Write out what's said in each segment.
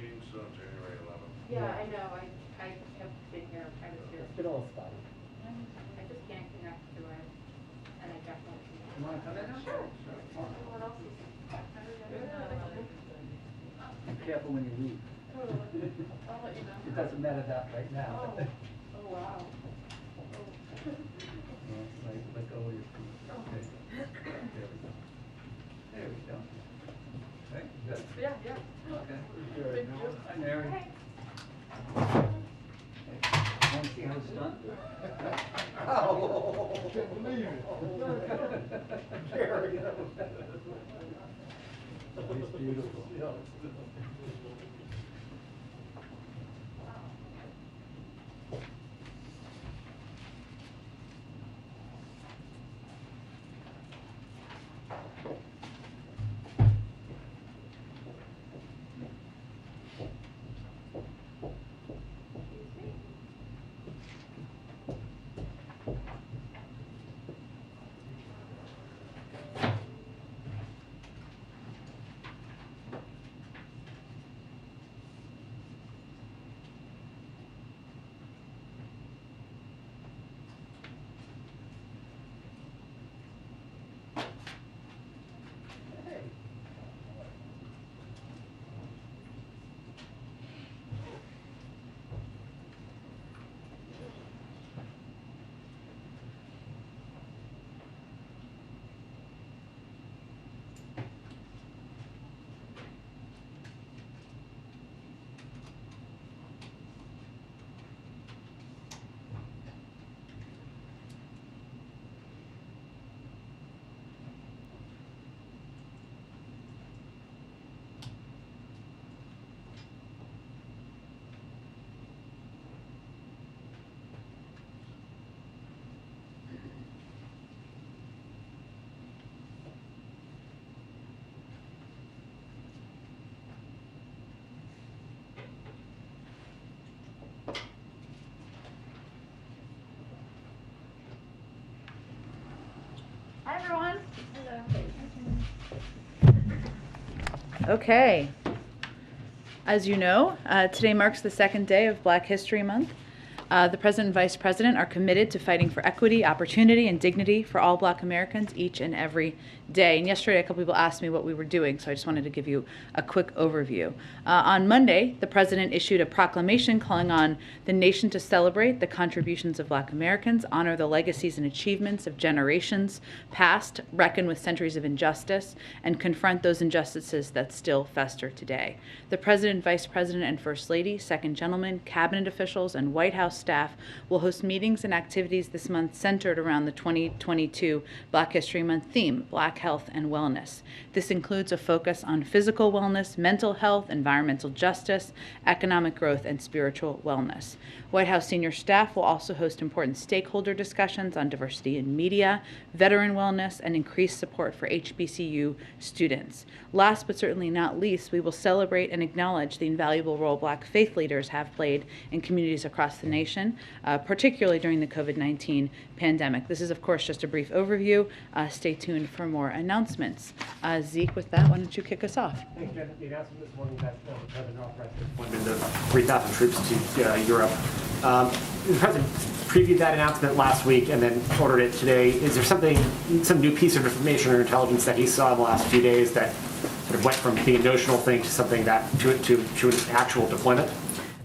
14, so January 11th. Yeah, I know. I have been here kind of here. It's been all spotty. I just can't connect to it, and I definitely can't. You want to come in? Sure. Everyone else is. Be careful when you leave. Totally. I'll let you know. It doesn't matter that right now. Oh, oh wow. Oh. Let go of your feet. Okay. There we go. There we go. Okay, good. Yeah, yeah. Okay. Thank you. Hi, Mary. Hey. Want to see how it's done? Oh, can't believe it. Gary. It's beautiful. Hi, everyone. Okay. As you know, today marks the second day of Black History Month. The President and Vice President are committed to fighting for equity, opportunity, and dignity for all Black Americans each and every day. And yesterday, a couple people asked me what we were doing, so I just wanted to give you a quick overview. On Monday, the President issued a proclamation calling on the nation to celebrate the contributions of Black Americans, honor the legacies and achievements of generations past, reckon with centuries of injustice, and confront those injustices that still fester today. The President, Vice President, and First Lady, Second Gentleman, Cabinet officials, and White House staff will host meetings and activities this month centered around the 2022 Black History Month theme, Black Health and Wellness. This includes a focus on physical wellness, mental health, environmental justice, economic growth, and spiritual wellness. White House senior staff will also host important stakeholder discussions on diversity in media, veteran wellness, and increased support for HBCU students. Last but certainly not least, we will celebrate and acknowledge the invaluable role Black faith leaders have played in communities across the nation, particularly during the COVID-19 pandemic. This is, of course, just a brief overview. Stay tuned for more announcements. Zeke, with that, why don't you kick us off? Thanks, Jen. The announcement this morning that the President authorized the deployment of 3,000 troops to Europe. The President previewed that announcement last week and then ordered it today. Is there some new piece of information or intelligence that he saw in the last few days that sort of went from being a notional thing to something that to an actual deployment?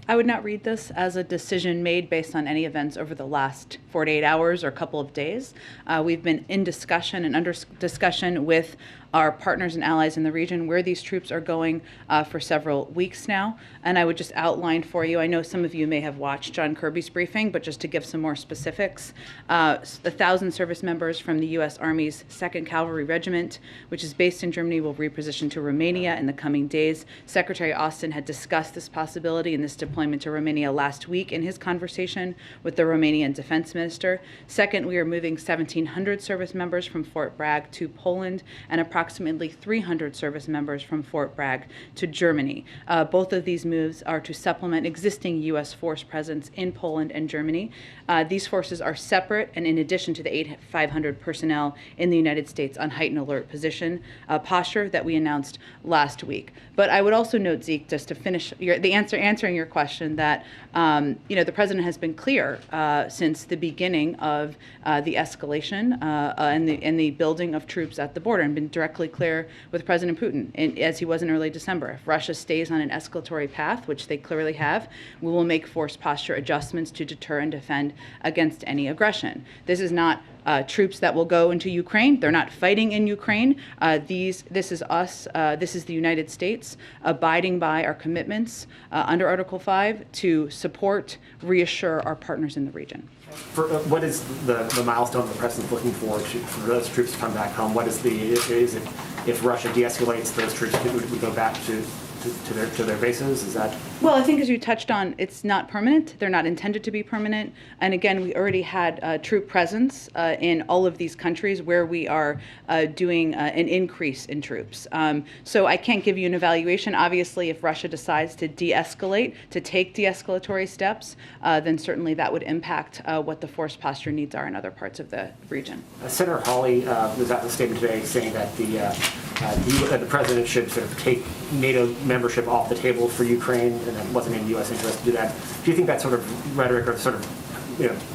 I would not read this as a decision made based on any events over the last 48 hours or couple of days. We've been in discussion and under discussion with our partners and allies in the region where these troops are going for several weeks now. And I would just outline for you, I know some of you may have watched John Kirby's briefing, but just to give some more specifics, the 1,000 service members from the U.S. Army's 2nd Cavalry Regiment, which is based in Germany, will reposition to Romania in the coming days. Secretary Austin had discussed this possibility in this deployment to Romania last week in his conversation with the Romanian defense minister. Second, we are moving 1,700 service members from Fort Bragg to Poland and approximately approximately 300 service members from Fort Bragg to Germany. Both of these moves are to supplement existing U.S. force presence in Poland and Germany. These forces are separate and in addition to the 8,500 personnel in the United States on heightened alert position posture that we announced last week. But I would also note, Zeke, just to finish answering your question, that the president has been clear since the beginning of the escalation and the building of troops at the border, and been directly clear with President Putin, as he was in early December. If Russia stays on an escalatory path, which they clearly have, we will make force posture adjustments to deter and defend against any aggression. This is not troops that will go into Ukraine. They're not fighting in Ukraine. This is us. This is the United States abiding by our commitments under Article 5 to support, reassure our partners in the region. What is the milestone the president's looking for those troops to come back home? What is it if Russia de-escalates, those troops would go back to their bases? Is that? Well, I think as you touched on, it's not permanent. They're not intended to be permanent. And again, we already had troop presence in all of these countries where we are doing an increase in troops. So I can't give you an evaluation. Obviously, if Russia decides to de-escalate, to take de-escalatory steps, then certainly that would impact what the force posture needs are in other parts of the region. Senator Hawley was at the statement today saying that the president should sort of take NATO membership off the table for Ukraine, and that wasn't in U.S. interest to do that. Do you think that sort of rhetoric or sort of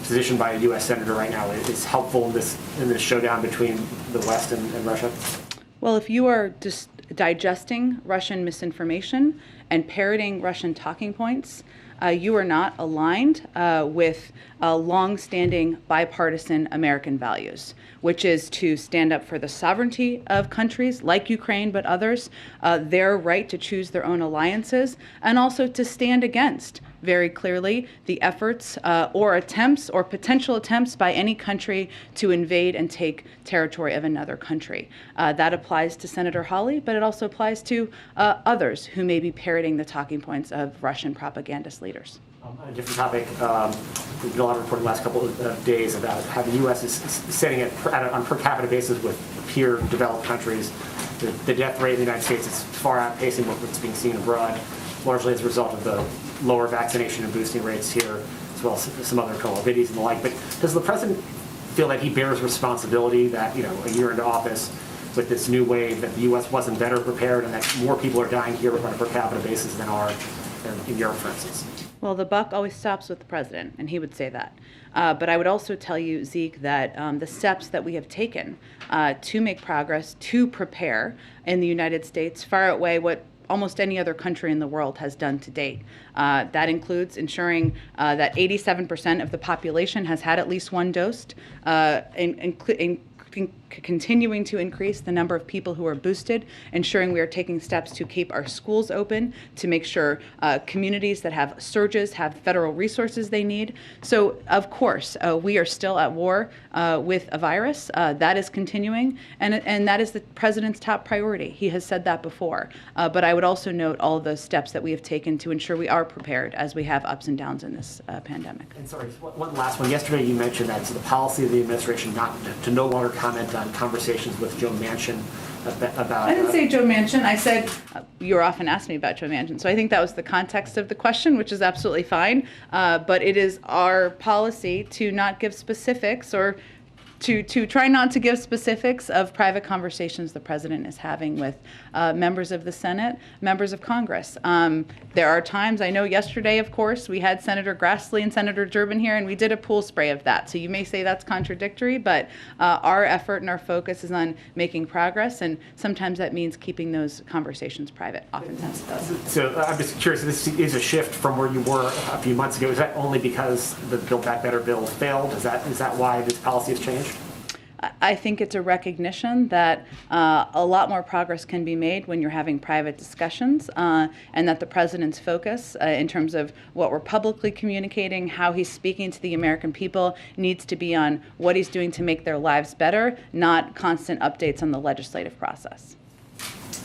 position by a U.S. senator right now is helpful in this showdown between the West and Russia? Well, if you are just digesting Russian misinformation and parroting Russian talking points, you are not aligned with long-standing bipartisan American values, which is to stand up for the sovereignty of countries like Ukraine, but others, their right to choose their own alliances, and also to stand against, very clearly, the efforts or attempts or potential attempts by any country to invade and take territory of another country. That applies to Senator Hawley, but it also applies to others who may be parroting the talking points of Russian propagandist leaders. On a different topic, there's been a lot of reporting the last couple of days about how the U.S. is setting it on per capita basis with peer developed countries. The death rate in the United States is far outpacing what's being seen abroad, largely as a result of the lower vaccination and boosting rates here, as well as some other comorbidities and the like. But does the president feel that he bears responsibility that, a year into office with this new wave, that the U.S. wasn't better prepared and that more people are dying here on a per capita basis than are in Europe, for instance? Well, the buck always stops with the president, and he would say that. But I would also tell you, Zeke, that the steps that we have taken to make progress, to prepare in the United States far outweigh what almost any other country in the world has done to date. That includes ensuring that 87% of the population has had at least one dose, continuing to increase the number of people who are boosted, ensuring we are taking steps to keep our schools open, to make sure communities that have surges have federal resources they need. So, of course, we are still at war with a virus. That is continuing, and that is the president's top priority. He has said that before. But I would also note all of the steps that we have taken to ensure we are prepared as we have ups and downs in this pandemic. And sorry, one last one. Yesterday you mentioned that it's the policy of the administration not to no longer comment on conversations with Joe Manchin about... I didn't say Joe Manchin. I said, you often ask me about Joe Manchin. So I think that was the context of the question, which is absolutely fine. But it is our policy to not give specifics or to try not to give specifics of private conversations the president is having with members of the Senate, members of Congress. There are times, I know yesterday, of course, we had Senator Grassley and Senator Durbin here, and we did a pool spray of that. So you may say that's contradictory, but our effort and our focus is on making progress, and sometimes that means keeping those conversations private. Oftentimes it does. So I'm just curious, this is a shift from where you were a few months ago. Is that only because the Build Back Better bill failed? Is that why this policy has changed? I think it's a recognition that a lot more progress can be made when you're having private discussions, and that the president's focus in terms of what we're publicly communicating, how he's speaking to the American people, needs to be on what he's doing to make their lives better, not constant updates on the legislative process.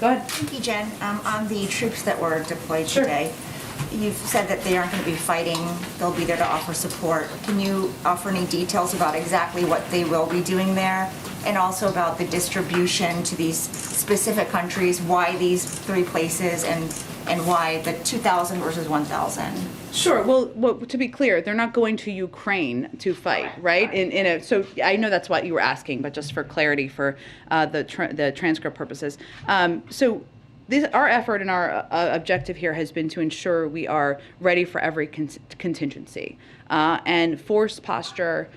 Go ahead. Thank you, Jen. On the troops that were deployed today, You've said that they aren't going to be fighting, they'll be there to offer support. Can you offer any details about exactly what they will be doing there? And also about the distribution to these specific countries, why these 3 places and why the 2,000 versus 1,000? Sure. Well, to be clear, they're not going to Ukraine to fight, right? So I know that's what you were asking, but just for clarity for the transcript purposes. Our effort and our objective here has been to ensure we are ready for every contingency. And force posture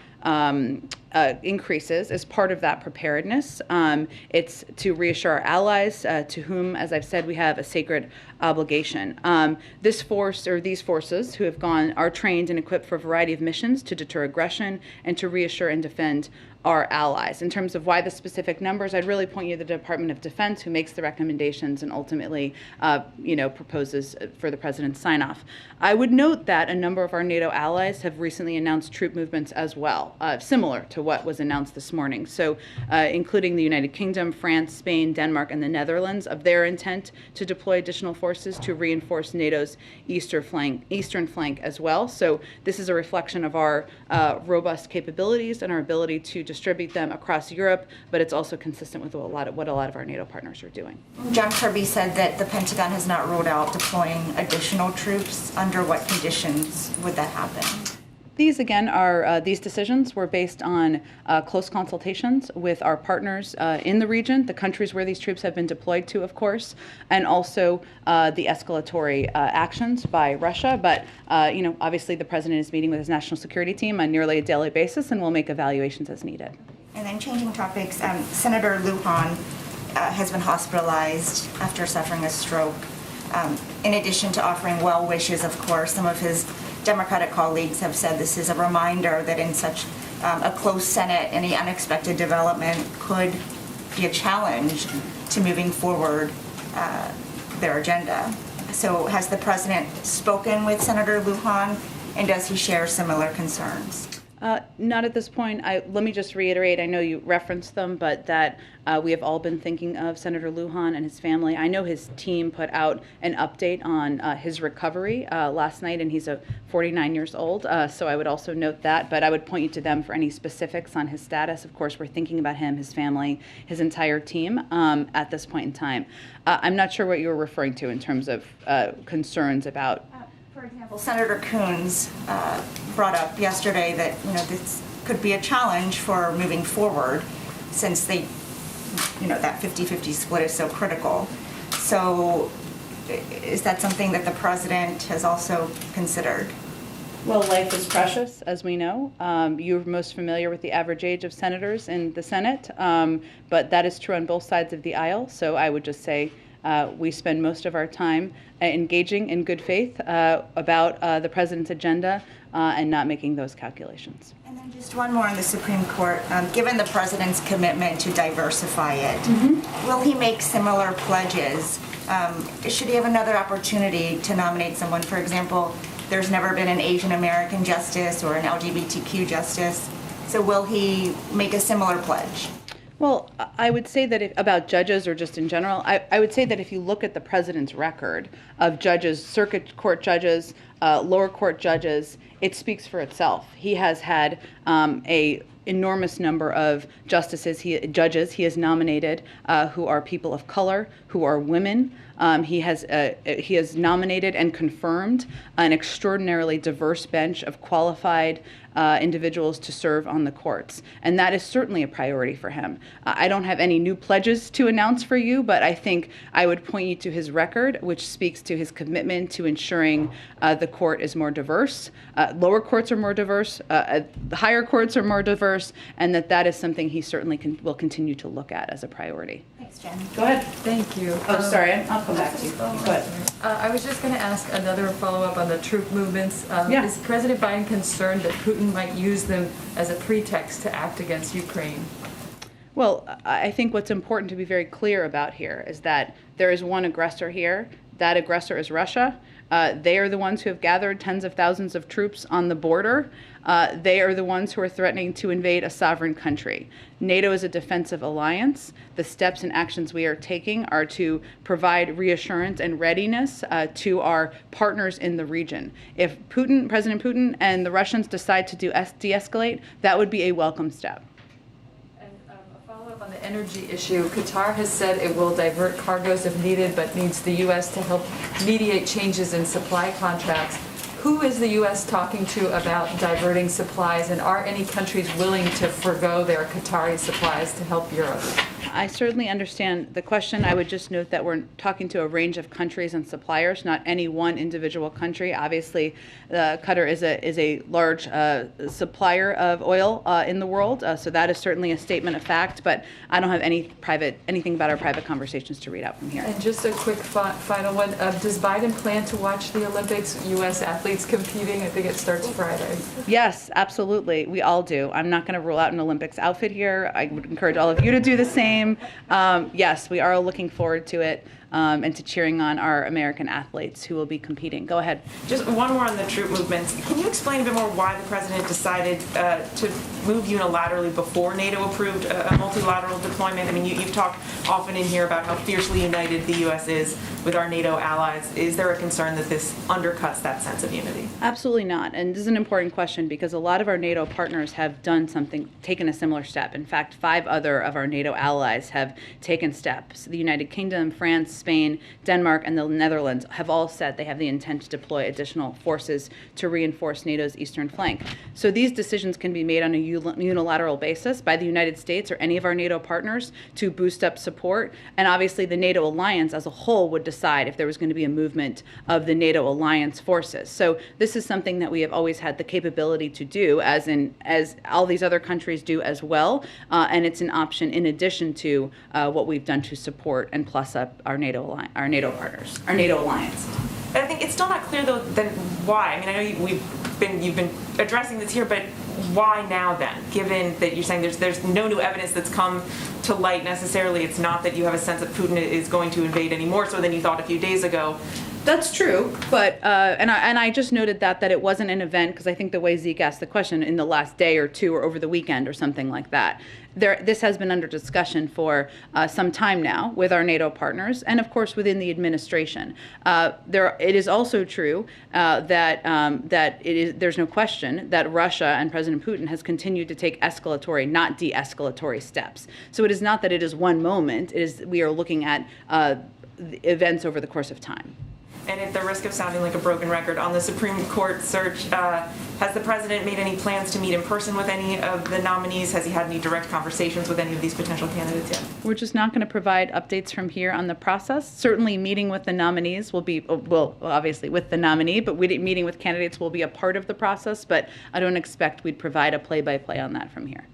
increases as part of that preparedness. It's to reassure our allies, to whom, as I've said, we have a sacred obligation. This force, or these forces who have gone, are trained and equipped for a variety of missions to deter aggression and to reassure and defend our allies. In terms of why the specific numbers, I'd really point you to the Department of Defense, who makes the recommendations and ultimately, proposes for the president's sign-off. I would note that a number of our NATO allies have recently announced troop movements as well, similar to what was announced this morning. So, including the United Kingdom, France, Spain, Denmark, and the Netherlands, of their intent to deploy additional forces to reinforce NATO's eastern flank as well. So, this is a reflection of our robust capabilities and our ability to distribute them across Europe, but it's also consistent with what a lot of our NATO partners are doing. John Kirby said that the Pentagon has not ruled out deploying additional troops. Under what conditions would that happen? These, again, are these decisions were based on close consultations with our partners in the region, the countries where these troops have been deployed to, of course, and also the escalatory actions by Russia. But, obviously the president is meeting with his national security team on nearly a daily basis, and will make evaluations as needed. And then changing topics, Senator Lujan has been hospitalized after suffering a stroke. In addition to offering well wishes, of course, some of his Democratic colleagues have said this is a reminder that in such a close Senate, any unexpected development could be a challenge to moving forward their agenda. So has the president spoken with Senator Lujan, and does he share similar concerns? Not at this point. Let me just reiterate, I know you referenced them, but that we have all been thinking of Senator Lujan and his family. I know his team put out an update on his recovery last night, and he's 49 years old, so I would also note that, but I would point you to them for any specifics on his status. Of course, we're thinking about him, his family, his entire team at this point in time. I'm not sure what you were referring to in terms of concerns about. For example, Senator Coons brought up yesterday that this could be a challenge for moving forward, since that 50-50 split is so critical. So, is that something that the president has also considered? Well, life is precious, as we know. You're most familiar with the average age of senators in the Senate, but that is true on both sides of the aisle. So I would just say we spend most of our time engaging in good faith about the president's agenda and not making those calculations. And then just one more on the Supreme Court. Given the president's commitment to diversify it, will he make similar pledges? Should he have another opportunity to nominate someone? For example, there's never been an Asian American justice or an LGBTQ justice. So will he make a similar pledge? Well, I would say that about judges, or just in general, I would say that if you look at the president's record of judges, circuit court judges, lower court judges, it speaks for itself. He has had a enormous number of judges he has nominated who are people of color, who are women. He has nominated and confirmed an extraordinarily diverse bench of qualified individuals to serve on the courts. And that is certainly a priority for him. I don't have any new pledges to announce for you, but I think I would point you to his record, which speaks to his commitment to ensuring the court is more diverse, lower courts are more diverse, the higher courts are more diverse, and that is something he certainly will continue to look at as a priority. Thanks, Jen. Go ahead. Thank you. Oh, sorry, I'll come back to you. Go ahead. I was just going to ask another follow-up on the troop movements. Yeah. Is President Biden concerned that Putin might use them as a pretext to act against Ukraine? Well, I think what's important to be very clear about here is that there is one aggressor here. That aggressor is Russia. They are the ones who have gathered tens of thousands of troops on the border. They are the ones who are threatening to invade a sovereign country. NATO is a defensive alliance. The steps and actions we are taking are to provide reassurance and readiness to our partners in the region. If President Putin and the Russians decide to de-escalate, that would be a welcome step. A follow-up on the energy issue. Qatar has said it will divert cargoes if needed, but needs the U.S. to help mediate changes in supply contracts. Who is the U.S. talking to about diverting supplies, and are any countries willing to forgo their Qatari supplies to help Europe? I certainly understand the question. I would just note that we're talking to a range of countries and suppliers, not any one individual country. Obviously, Qatar is a large supplier of oil in the world, so that is certainly a statement of fact. But I don't have anything about our private conversations to read out from here. And just a quick final one: does Biden plan to watch the Olympics? U.S. athletes competing. I think it starts Friday. Yes, absolutely. We all do. I'm not going to rule out an Olympics outfit here. I would encourage all of you to do the same. Yes, we are looking forward to it and to cheering on our American athletes who will be competing. Go ahead. Just one more on the troop movements. Can you explain a bit more why the president decided to move unilaterally before NATO approved a multilateral deployment? I mean, you've talked often in here about how fiercely united the U.S. is with our NATO allies. Is there a concern that this undercuts that sense of unity? Absolutely not. And this is an important question because a lot of our NATO partners have taken a similar step. In fact, 5 other of our NATO allies have taken steps. The United Kingdom, France, Spain, Denmark, and the Netherlands have all said they have the intent to deploy additional forces to reinforce NATO's eastern flank. So these decisions can be made on a unilateral basis by the United States or any of our NATO partners to boost up support. And obviously the NATO alliance as a whole would decide if there was going to be a movement of the NATO alliance forces. So this is something that we have always had the capability to do, as all these other countries do as well. And it's an option in addition to what we've done to support and plus up our NATO partners, our NATO alliance. I think it's still not clear though then why. I mean, I know you've been addressing this here, but why now then? Given that you're saying there's no new evidence that's come to light necessarily, it's not that you have a sense that Putin is going to invade any more so than you thought a few days ago. That's true, but and I just noted that it wasn't an event because I think the way Zeke asked the question in the last day or two or over the weekend or something like that. This has been under discussion for some time now with our NATO partners and of course within the administration. It is also true that there's no question that Russia and President Putin has continued to take escalatory, not de-escalatory steps. So it is not that it is one moment. We are looking at events over the course of time. And at the risk of sounding like a broken record, on the Supreme Court search, has the president made any plans to meet in person with any of the nominees? Has he had any direct conversations with any of these potential candidates yet? We're just not going to provide updates from here on the process. Certainly meeting with the nominees will be, well, obviously with the nominee, but meeting with candidates will be a part of the process, but I don't expect we'd provide a play-by-play on that from here.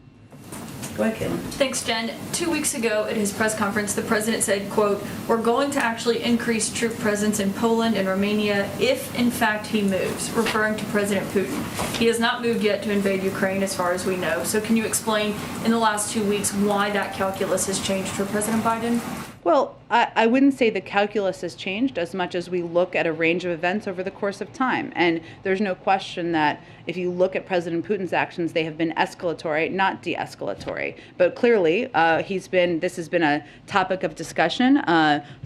Go ahead, Caitlin. Thanks, Jen. 2 weeks ago at his press conference, the president said, quote, "We're going to actually increase troop presence in Poland and Romania if, in fact, he moves," referring to President Putin. He has not moved yet to invade Ukraine, as far as we know. So can you explain, in the last 2 weeks, why that calculus has changed for President Biden? Well, I wouldn't say the calculus has changed as much as we look at a range of events over the course of time. And there's no question that if you look at President Putin's actions, they have been escalatory, not de-escalatory. But clearly, this has been a topic of discussion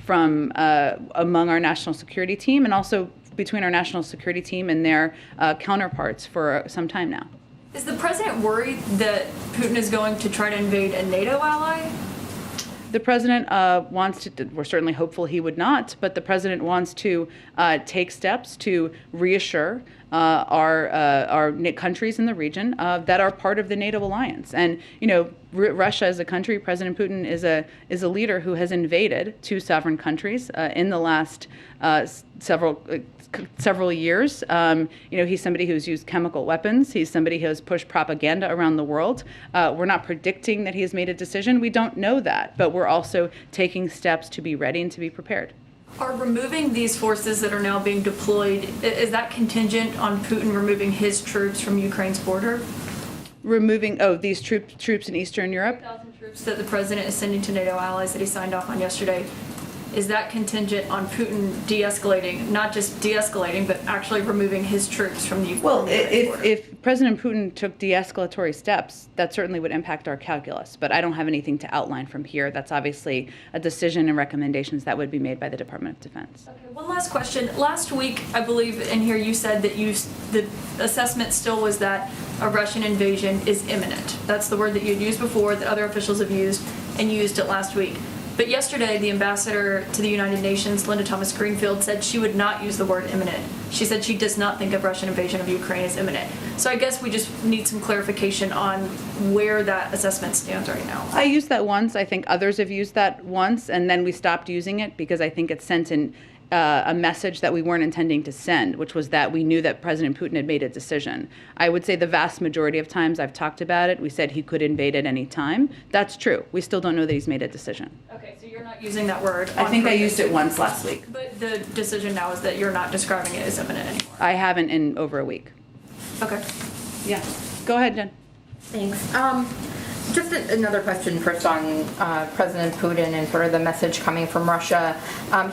from among our national security team and also between our national security team and their counterparts for some time now. Is the president worried that Putin is going to try to invade a NATO ally? The president wants to, we're certainly hopeful he would not, but the president wants to take steps to reassure our countries in the region that are part of the NATO alliance. And, you know, Russia as a country, President Putin is a leader who has invaded 2 sovereign countries in the last several years. You know, he's somebody who's used chemical weapons. He's somebody who has pushed propaganda around the world. We're not predicting that he has made a decision. We don't know that, but we're also taking steps to be ready and to be prepared. Are removing these forces that are now being deployed, is that contingent on Putin removing his troops from Ukraine's border? Removing, these troops in Eastern Europe? 3,000 troops that the president is sending to NATO allies that he signed off on yesterday. is that contingent on Putin de-escalating, not just de-escalating, but actually removing his troops from the Well, Ukrainian border? if President Putin took de-escalatory steps, that certainly would impact our calculus. But I don't have anything to outline from here. That's obviously a decision and recommendations that would be made by the Department of Defense. Okay, one last question. Last week, I believe in here you said that the assessment still was that a Russian invasion is imminent. That's the word that you had used before, that other officials have used, and you used it last week. But yesterday, the ambassador to the United Nations, Linda Thomas-Greenfield, said she would not use the word imminent. She said she does not think a Russian invasion of Ukraine is imminent. So I guess we just need some clarification on where that assessment stands right now. I used that once. I think others have used that once, and then we stopped using it because I think it sent a message that we weren't intending to send, which was that we knew that President Putin had made a decision. I would say the vast majority of times I've talked about it, we said he could invade at any time. That's true. We still don't know that he's made a decision. Okay, so you're not using that word. I think I purpose. used it once last week. But the decision now is that you're not describing it as imminent anymore. I haven't in over a week. Okay. Yeah. Go ahead, Jen. Thanks. Just another question first on President Putin and sort of the message coming from Russia.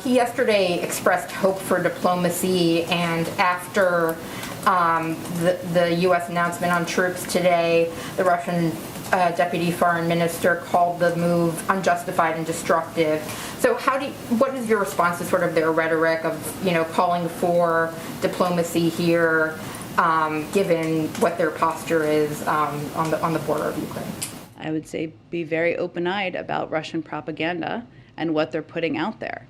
He yesterday expressed hope for diplomacy, and after the U.S. announcement on troops today, the Russian deputy foreign minister called the move unjustified and destructive. So what is your response to sort of their rhetoric of, calling for diplomacy here, given what their posture is on the border of Ukraine? I would say be very open-eyed about Russian propaganda and what they're putting out there.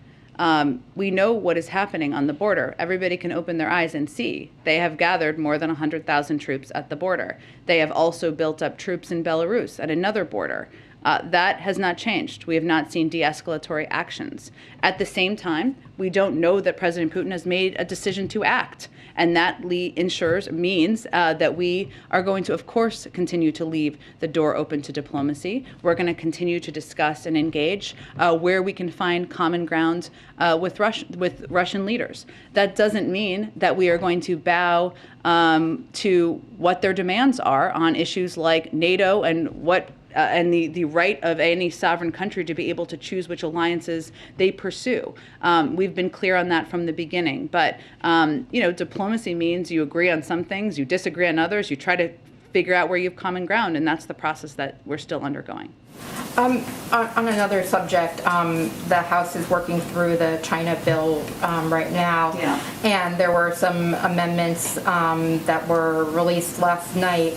We know what is happening on the border. Everybody can open their eyes and see. They have gathered more than 100,000 troops at the border. They have also built up troops in Belarus at another border. That has not changed. We have not seen de-escalatory actions. At the same time, we don't know that President Putin has made a decision to act. And that means that we are going to, of course, continue to leave the door open to diplomacy. We're going to continue to discuss and engage where we can find common ground with Russian leaders. That doesn't mean that we are going to bow to what their demands are on issues like NATO and the right of any sovereign country to be able to choose which alliances they pursue. We've been clear on that from the beginning. But, diplomacy means you agree on some things, you disagree on others, you try to figure out where you have common ground, and that's the process that we're still undergoing. On another subject, the House is working through the China bill right now. Yeah. And there were some amendments that were released last night.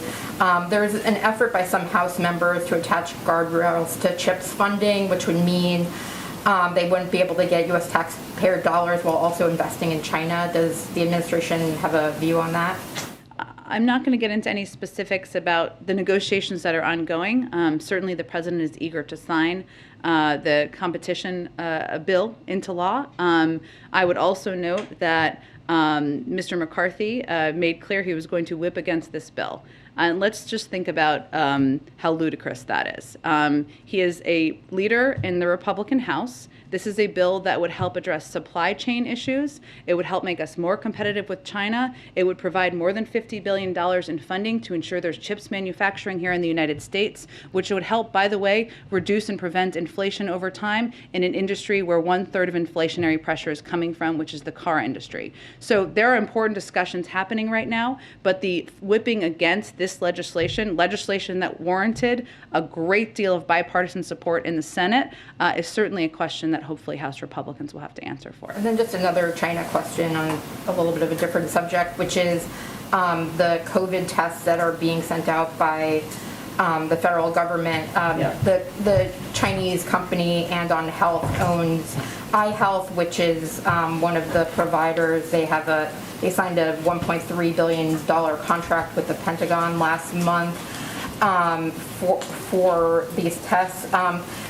There's an effort by some House members to attach guardrails to CHIPS funding, which would mean they wouldn't be able to get U.S. taxpayer dollars while also investing in China. Does the administration have a view on that? I'm not going to get into any specifics about the negotiations that are ongoing. Certainly the president is eager to sign the competition bill into law. I would also note that Mr. McCarthy made clear he was going to whip against this bill. And let's just think about how ludicrous that is. He is a leader in the Republican House. This is a bill that would help address supply chain issues. It would help make us more competitive with China. It would provide more than $50 billion in funding to ensure there's chips manufacturing here in the United States, which would help, by the way, reduce and prevent inflation over time in an industry where 1/3 of inflationary pressure is coming from, which is the car industry. So there are important discussions happening right now, but the whipping against this legislation that warranted a great deal of bipartisan support in the Senate, is certainly a question that hopefully House Republicans will have to answer for. And then just another China question on a little bit of a different subject, which is the COVID tests that are being sent out by the federal government. The Chinese company Andon Health owns iHealth, which is one of the providers. They signed a $1.3 billion contract with the Pentagon last month for these tests.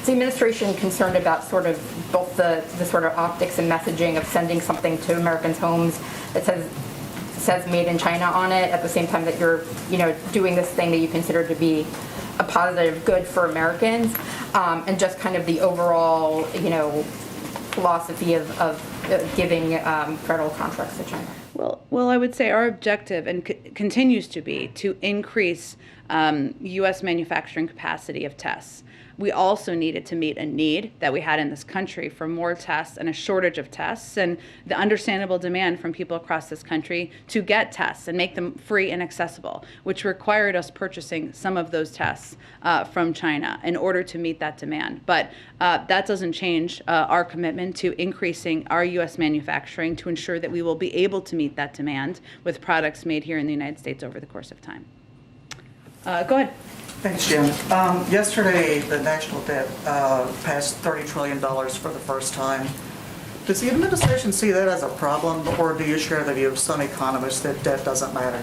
Is the administration concerned about sort of both the sort of optics and messaging of sending something to Americans' homes that says made in China on it, at the same time that you're doing this thing that you consider to be a positive good for Americans, and just kind of the overall philosophy of giving federal contracts to China? Well, I would say our objective and continues to be to increase U.S. manufacturing capacity of tests. We also needed to meet a need that we had in this country for more tests and a shortage of tests, and the understandable demand from people across this country to get tests and make them free and accessible, which required us purchasing some of those tests from China in order to meet that demand. But that doesn't change our commitment to increasing our U.S. manufacturing to ensure that we will be able to meet that demand with products made here in the United States over the course of time. Go ahead. Thanks, Jim. Yesterday, the national debt passed $30 trillion for the first time. Does the administration see that as a problem, or do you share the view of some economists that debt doesn't matter?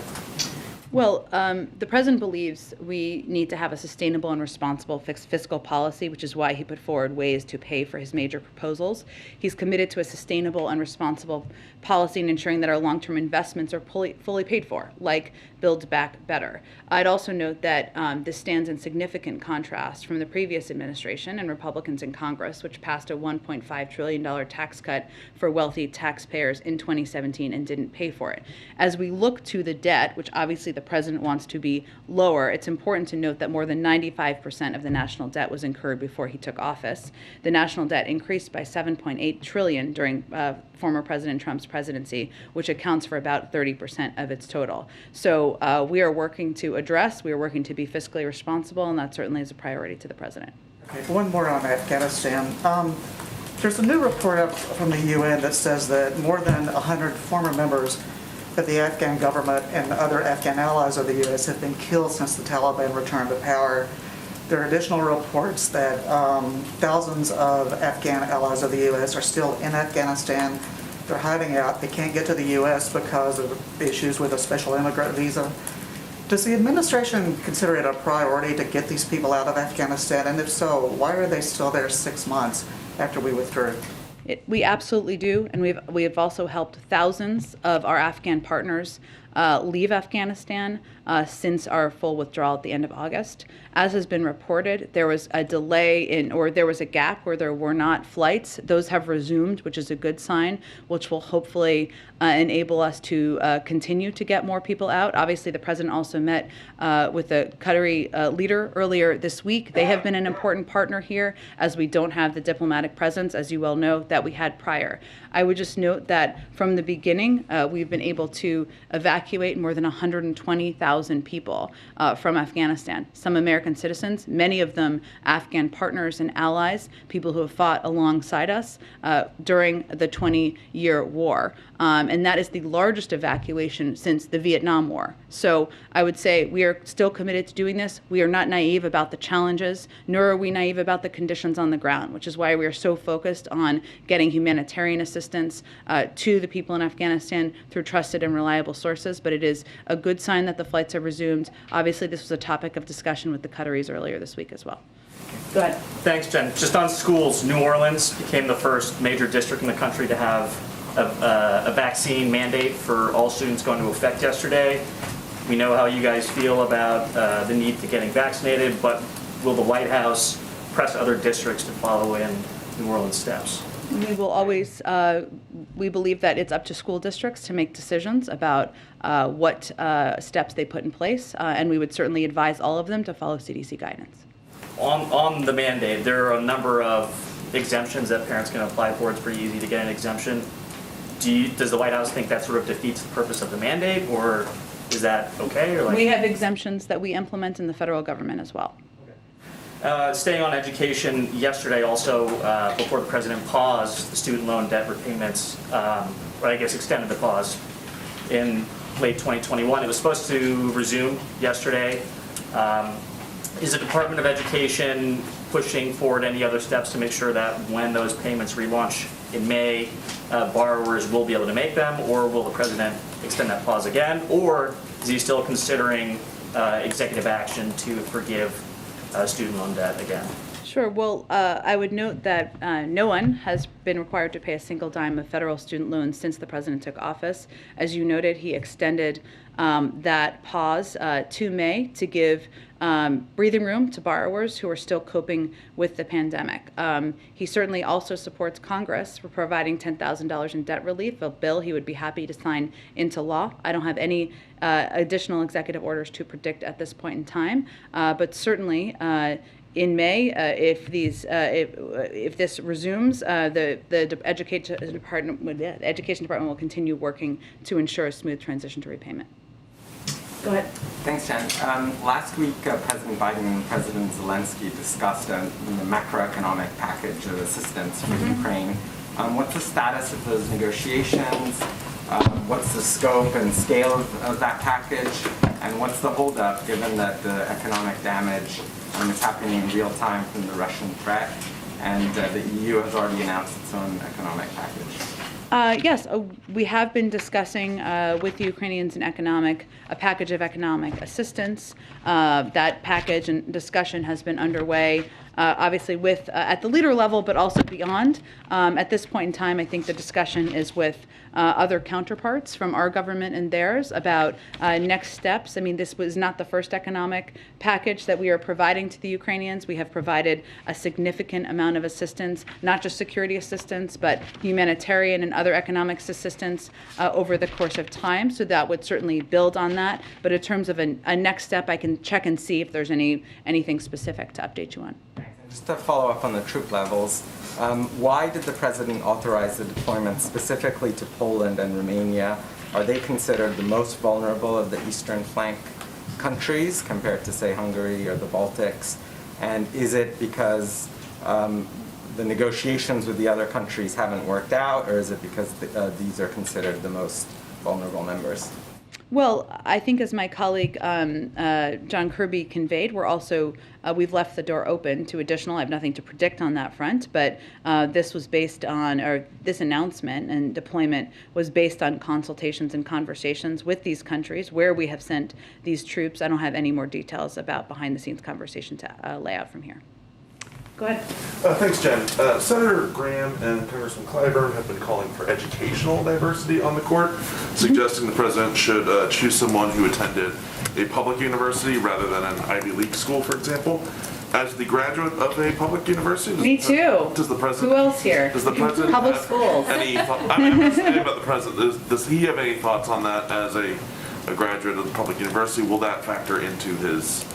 Well, the president believes we need to have a sustainable and responsible fiscal policy, which is why he put forward ways to pay for his major proposals. He's committed to a sustainable and responsible policy in ensuring that our long-term investments are fully paid for, like Build Back Better. I'd also note that this stands in significant contrast from the previous administration and Republicans in Congress, which passed a $1.5 trillion tax cut for wealthy taxpayers in 2017 and didn't pay for it. As we look to the debt, which obviously the president wants to be lower, it's important to note that more than 95% of the national debt was incurred before he took office. The national debt increased by $7.8 trillion during former President Trump's presidency, which accounts for about 30% of its total. So we are working to be fiscally responsible, and that certainly is a priority to the president. Okay, one more on Afghanistan. There's a new report up from the UN that says that more than 100 former members of the Afghan government and other Afghan allies of the U.S. have been killed since the Taliban returned to power. There are additional reports that thousands of Afghan allies of the U.S. are still in Afghanistan. They're hiding out. They can't get to the U.S. because of issues with a special immigrant visa. Does the administration consider it a priority to get these people out of Afghanistan? And if so, why are they still there 6 months after we withdrew? We absolutely do, and we have also helped thousands of our Afghan partners leave Afghanistan since our full withdrawal at the end of August. As has been reported, there was a delay or there was a gap where there were not flights. Those have resumed, which is a good sign, which will hopefully enable us to continue to get more people out. Obviously, the president also met with the Qatari leader earlier this week. They have been an important partner here, as we don't have the diplomatic presence, as you well know, that we had prior. I would just note that from the beginning, we've been able to evacuate more than 120,000 people from Afghanistan. Some American citizens, many of them Afghan partners and allies, people who have fought alongside us during the 20-year war. And that is the largest evacuation since the Vietnam War. So I would say we are still committed to doing this. We are not naive about the challenges, nor are we naive about the conditions on the ground, which is why we are so focused on getting humanitarian assistance to the people in Afghanistan through trusted and reliable sources. But it is a good sign that the flights have resumed. Obviously, this was a topic of discussion with the Qataris earlier this week as well. Go ahead. Thanks, Jen. Just on schools, New Orleans became the first major district in the country to have a vaccine mandate for all students going into effect yesterday. We know how you guys feel about the need to getting vaccinated, but will the White House press other districts to follow in New Orleans' steps? We will always, we believe that it's up to school districts to make decisions about what steps they put in place, and we would certainly advise all of them to follow CDC guidance. On the mandate, there are a number of exemptions that parents can apply for. It's pretty easy to get an exemption. Does the White House think that sort of defeats the purpose of the mandate, or is that okay? Or we have exemptions that we implement in the federal government as well. Staying on education, yesterday also, before the president paused the student loan debt repayments, or I guess extended the pause in late 2021. It was supposed to resume yesterday. Is the Department of Education pushing forward any other steps to make sure that when those payments relaunch in May, borrowers will be able to make them, or will the president extend that pause again, or is he still considering executive action to forgive student loan debt again? Sure. Well, I would note that no one has been required to pay a single dime of federal student loans since the president took office. As you noted, he extended that pause to May to give breathing room to borrowers who are still coping with the pandemic. He certainly also supports Congress for providing $10,000 in debt relief, a bill he would be happy to sign into law. I don't have any additional executive orders to predict at this point in time, but certainly in May, if this resumes, the Education Department will continue working to ensure a smooth transition to repayment. Go ahead. Thanks, Jen. Last week, President Biden and President Zelensky discussed the macroeconomic package of assistance for Ukraine. What's the status of those negotiations? What's the scope and scale of that package? And what's the holdup, given that the economic damage is happening in real time from the Russian threat, and the EU has already announced its own economic package? Yes, we have been discussing with the Ukrainians a package of economic assistance. That package and discussion has been underway, obviously with at the leader level, but also beyond. At this point in time, I think the discussion is with other counterparts from our government and theirs about next steps. I mean, this was not the first economic package that we are providing to the Ukrainians. We have provided a significant amount of assistance, not just security assistance, but humanitarian and other economic assistance over the course of time. So that would certainly build on that. But in terms of a next step, I can check and see if there's anything specific to update you on. Just to follow up on the troop levels, why did the president authorize the deployment specifically to Poland and Romania? Are they considered the most vulnerable of the eastern flank countries compared to, say, Hungary or the Baltics? And is it because the negotiations with the other countries haven't worked out, or is it because these are considered the most vulnerable members? Well, I think as my colleague John Kirby conveyed, we've left the door open to additional. I have nothing to predict on that front, but this was based on, or this announcement and deployment was based on consultations and conversations with these countries where we have sent these troops. I don't have any more details about behind-the-scenes conversation to lay out from here. Go ahead. Thanks, Jen. Senator Graham and Congressman Clyburn have been calling for educational diversity on the court, suggesting the president should choose someone who attended a public university rather than an Ivy League school, for example. As the graduate of a public university, Me too. Does the president? Who else here? Does the president Public have schools. any? I'm asking about the president. Does he have any thoughts on that as a graduate of the public university? Will that factor into his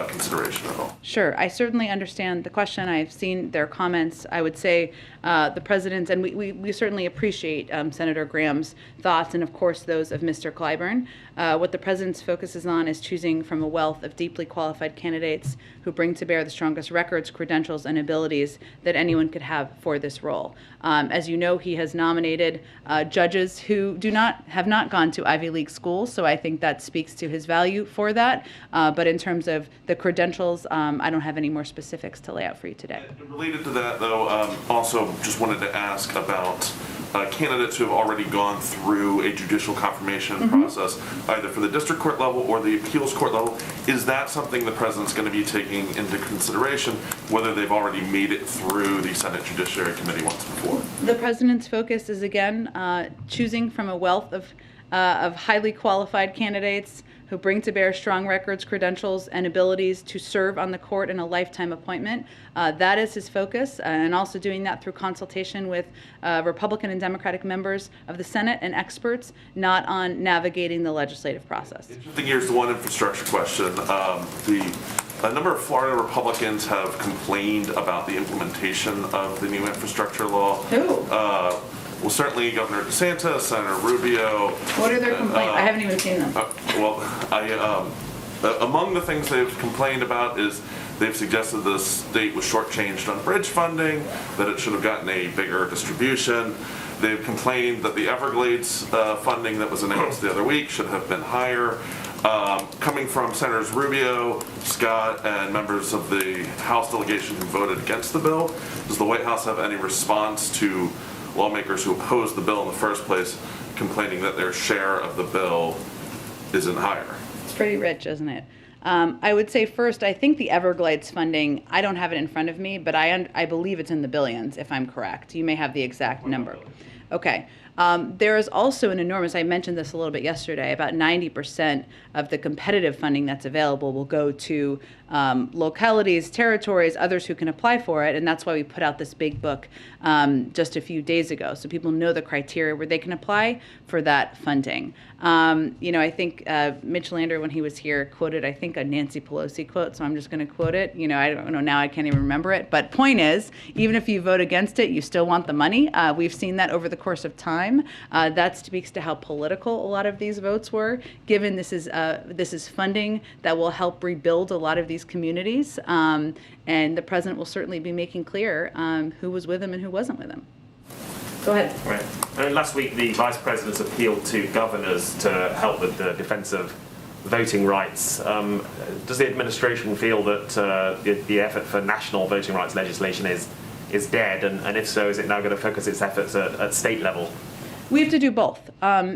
consideration at all? Sure. I certainly understand the question. I've seen their comments. I would say the president's, and we certainly appreciate Senator Graham's thoughts and, of course, those of Mr. Clyburn. What the president's focuses on is choosing from a wealth of deeply qualified candidates who bring to bear the strongest records, credentials, and abilities that anyone could have for this role. As you know, he has nominated judges who have not gone to Ivy League schools, so I think that speaks to his value for that. But in terms of the credentials, I don't have any more specifics to lay out for you today. Related to that, though, also just wanted to ask about candidates who have already gone through a judicial confirmation process, either for the district court level or the appeals court level. Is that something the president's going to be taking into consideration, whether they've already made it through the Senate Judiciary Committee once before? The president's focus is, again, choosing from a wealth of highly qualified candidates who bring to bear strong records, credentials, and abilities to serve on the court in a lifetime appointment. That is his focus, and also doing that through consultation with Republican and Democratic members of the Senate and experts, not on navigating the legislative process. Shifting gears to one infrastructure question. A number of Florida Republicans have complained about the implementation of the new infrastructure law. Who? Well, certainly Governor DeSantis, Senator Rubio. What are their complaints? I haven't even seen them. Among the things they've complained about is they've suggested the state was shortchanged on bridge funding, that it should have gotten a bigger distribution. They've complained that the Everglades funding that was announced the other week should have been higher. Coming from Senators Rubio, Scott, and members of the House delegation who voted against the bill, does the White House have any response to lawmakers who opposed the bill in the first place, complaining that their share of the bill isn't higher? It's pretty rich, isn't it? I would say first, I think the Everglades funding, I don't have it in front of me, but I believe it's in the billions, if I'm correct. You may have the exact number. Okay. There is also an enormous, I mentioned this a little bit yesterday, about 90% of the competitive funding that's available will go to localities, territories, others who can apply for it. And that's why we put out this big book just a few days ago, so people know the criteria where they can apply for that funding. I think Mitch Lander, when he was here, quoted, I think, a Nancy Pelosi quote, so I'm just going to quote it. I don't know, now I can't even remember it. But point is, even if you vote against it, you still want the money. We've seen that over the course of time. That speaks to how political a lot of these votes were, given this is funding that will help rebuild a lot of these communities. And the president will certainly be making clear who was with him and who wasn't with him. Go ahead. Right. Last week, the Vice President appealed to governors to help with the defense of voting rights. Does the administration feel that the effort for national voting rights legislation is dead? And if so, is it now going to focus its efforts at state level? We have to do both.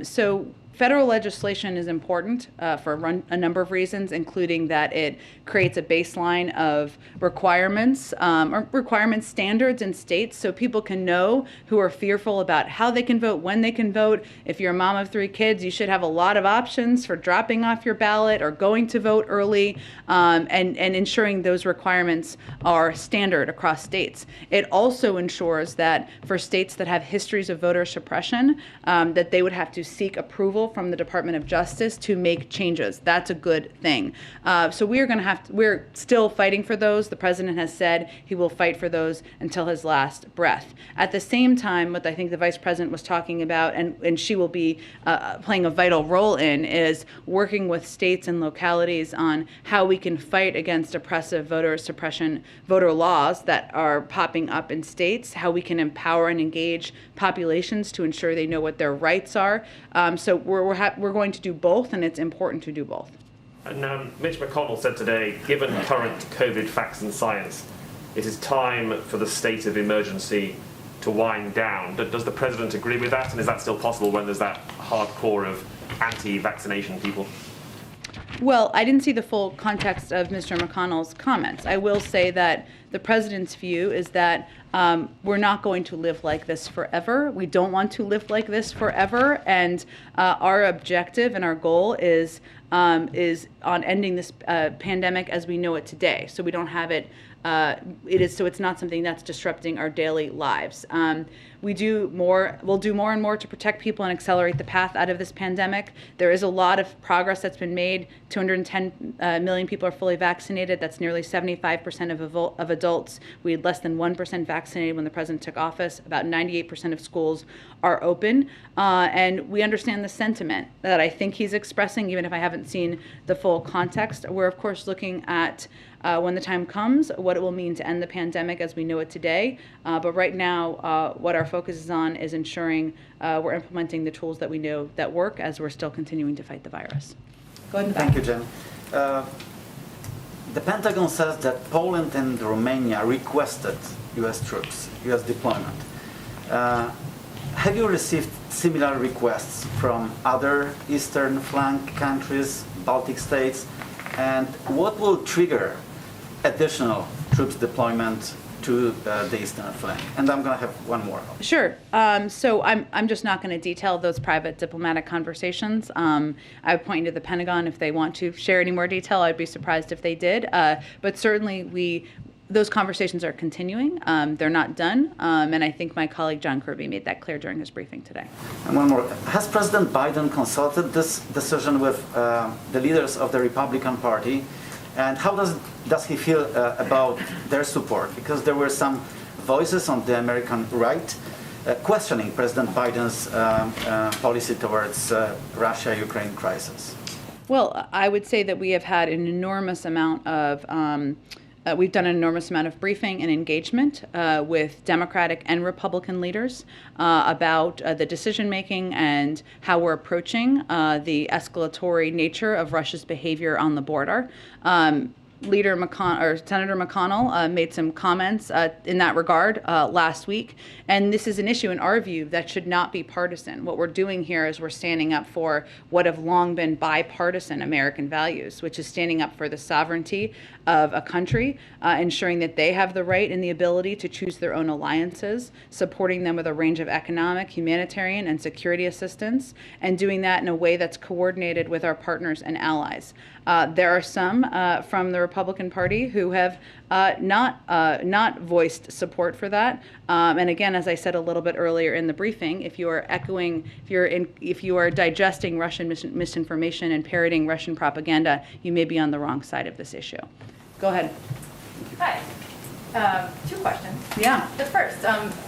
So federal legislation is important for a number of reasons, including that it creates a baseline of requirements or requirement standards in states so people can know who are fearful about how they can vote, when they can vote. If you're a mom of 3 kids, you should have a lot of options for dropping off your ballot or going to vote early, and ensuring those requirements are standard across states. It also ensures that for states that have histories of voter suppression, that they would have to seek approval from the Department of Justice to make changes. That's a good thing. So we're still fighting for those. The president has said he will fight for those until his last breath. At the same time, what I think the vice president was talking about, and she will be playing a vital role in, is working with states and localities on how we can fight against oppressive voter suppression, voter laws that are popping up in states, how we can empower and engage populations to ensure they know what their rights are. So we're going to do both, and it's important to do both. And Mitch McConnell said today, given current COVID facts and science, it is time for the state of emergency to wind down. Does the president agree with that? And is that still possible when there's that hardcore of anti-vaccination people? Well, I didn't see the full context of Mr. McConnell's comments. I will say that the president's view is that we're not going to live like this forever. We don't want to live like this forever. And our objective and our goal is on ending this pandemic as we know it today. So we don't have it. It's not something that's disrupting our daily lives. We'll do more and more to protect people and accelerate the path out of this pandemic. There is a lot of progress that's been made. 210 million people are fully vaccinated. That's nearly 75% of adults. We had less than 1% vaccinated when the president took office. About 98% of schools are open. And we understand the sentiment that I think he's expressing, even if I haven't seen the full context. We're, of course, looking at when the time comes, what it will mean to end the pandemic as we know it today. But right now, what our focus is on is ensuring we're implementing the tools that we know that work as we're still continuing to fight the virus. Go ahead. Thank you, Jen. The Pentagon says that Poland and Romania requested U.S. troops, U.S. deployment. Have you received similar requests from other Eastern flank countries, Baltic states? And what will trigger additional troops deployment to the eastern flank? And I'm going to have one more. Sure. So I'm just not going to detail those private diplomatic conversations. I would point you to the Pentagon if they want to share any more detail. I'd be surprised if they did. But certainly those conversations are continuing. They're not done. And I think my colleague John Kirby made that clear during his briefing today. And one more. Has President Biden consulted this decision with the leaders of the Republican Party? And how does he feel about their support? Because there were some voices on the American right questioning President Biden's policy towards Russia-Ukraine crisis. Well, I would say that we have had an enormous amount of we've done an enormous amount of briefing and engagement with Democratic and Republican leaders about the decision-making and how we're approaching the escalatory nature of Russia's behavior on the border. Senator McConnell made some comments in that regard last week, and this is an issue in our view that should not be partisan. What we're doing here is we're standing up for what have long been bipartisan American values, which is standing up for the sovereignty of a country, ensuring that they have the right and the ability to choose their own alliances, supporting them with a range of economic, humanitarian, and security assistance, and doing that in a way that's coordinated with our partners and allies. There are some from the Republican Party who have not voiced support for that. And again, as I said a little bit earlier in the briefing, if you are digesting Russian misinformation and parroting Russian propaganda, you may be on the wrong side of this issue. Go ahead. Hi. 2 questions. Yeah. The first,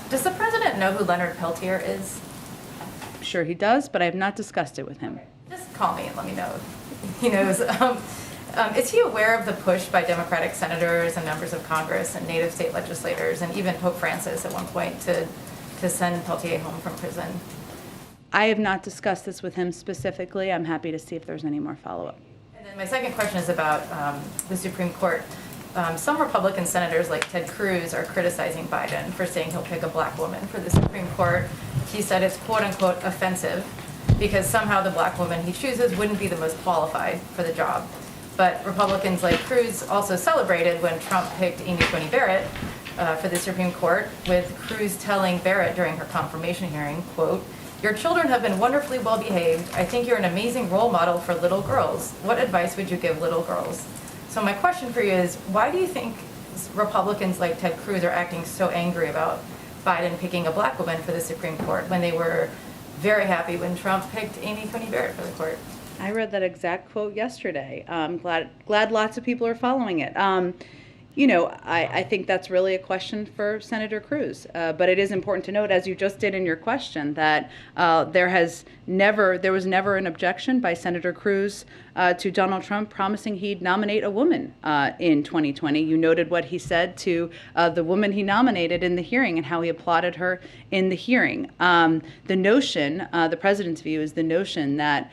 does the president know who Leonard Peltier is? Sure he does, but I have not discussed it with him. Just call me and let me know if he knows. Is he aware of the push by Democratic senators and members of Congress and native state legislators and even Pope Francis at one point to send Peltier home from prison? I have not discussed this with him specifically. I'm happy to see if there's any more follow-up. And then my second question is about the Supreme Court. Some Republican senators like Ted Cruz are criticizing Biden for saying he'll pick a black woman for the Supreme Court. He said it's quote-unquote offensive because somehow the black woman he chooses wouldn't be the most qualified for the job. But Republicans like Cruz also celebrated when Trump picked Amy Coney Barrett for the Supreme Court, with Cruz telling Barrett during her confirmation hearing, quote, "Your children have been wonderfully well behaved. I think you're an amazing role model for little girls. What advice would you give little girls?" So my question for you is, why do you think Republicans like Ted Cruz are acting so angry about Biden picking a black woman for the Supreme Court when they were very happy when Trump picked Amy Coney Barrett for the court? I read that exact quote yesterday. Glad lots of people are following it. I think that's really a question for Senator Cruz. But it is important to note, as you just did in your question, that there was never an objection by Senator Cruz to Donald Trump promising he'd nominate a woman in 2020. You noted what he said to the woman he nominated in the hearing and how he applauded her in the hearing. The notion, the president's view, is the notion that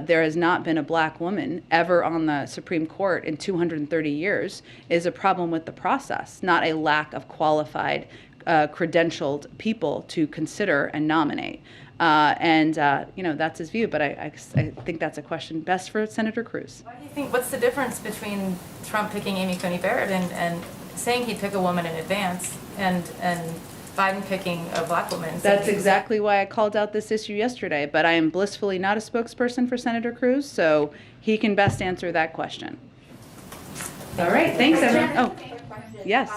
there has not been a black woman ever on the Supreme Court in 230 years is a problem with the process, not a lack of qualified, credentialed people to consider and nominate. That's his view, but I think that's a question best for Senator Cruz. Why do you think, what's the difference between Trump picking Amy Coney Barrett and saying he'd pick a woman in advance and Biden picking a black woman? That's exactly why I called out this issue yesterday, but I am blissfully not a spokesperson for Senator Cruz, so he can best answer that question. All right, thanks everyone. Oh, yes.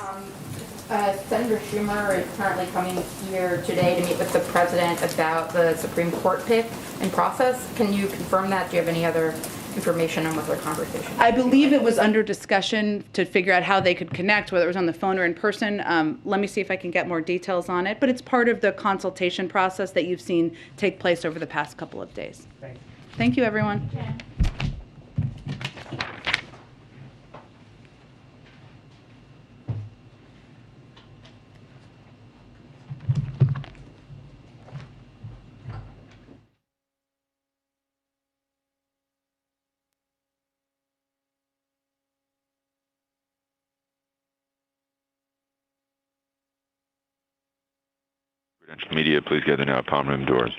Senator Schumer is currently coming here today to meet with the president about the Supreme Court pick and process. Can you confirm that? Do you have any other information on what their conversation? I believe it was under discussion to figure out how they could connect, whether it was on the phone or in person. Let me see if I can get more details on it, but it's part of the consultation process that you've seen take place over the past couple of days. Thank you, everyone. Media, please gather now at Palm Room doors.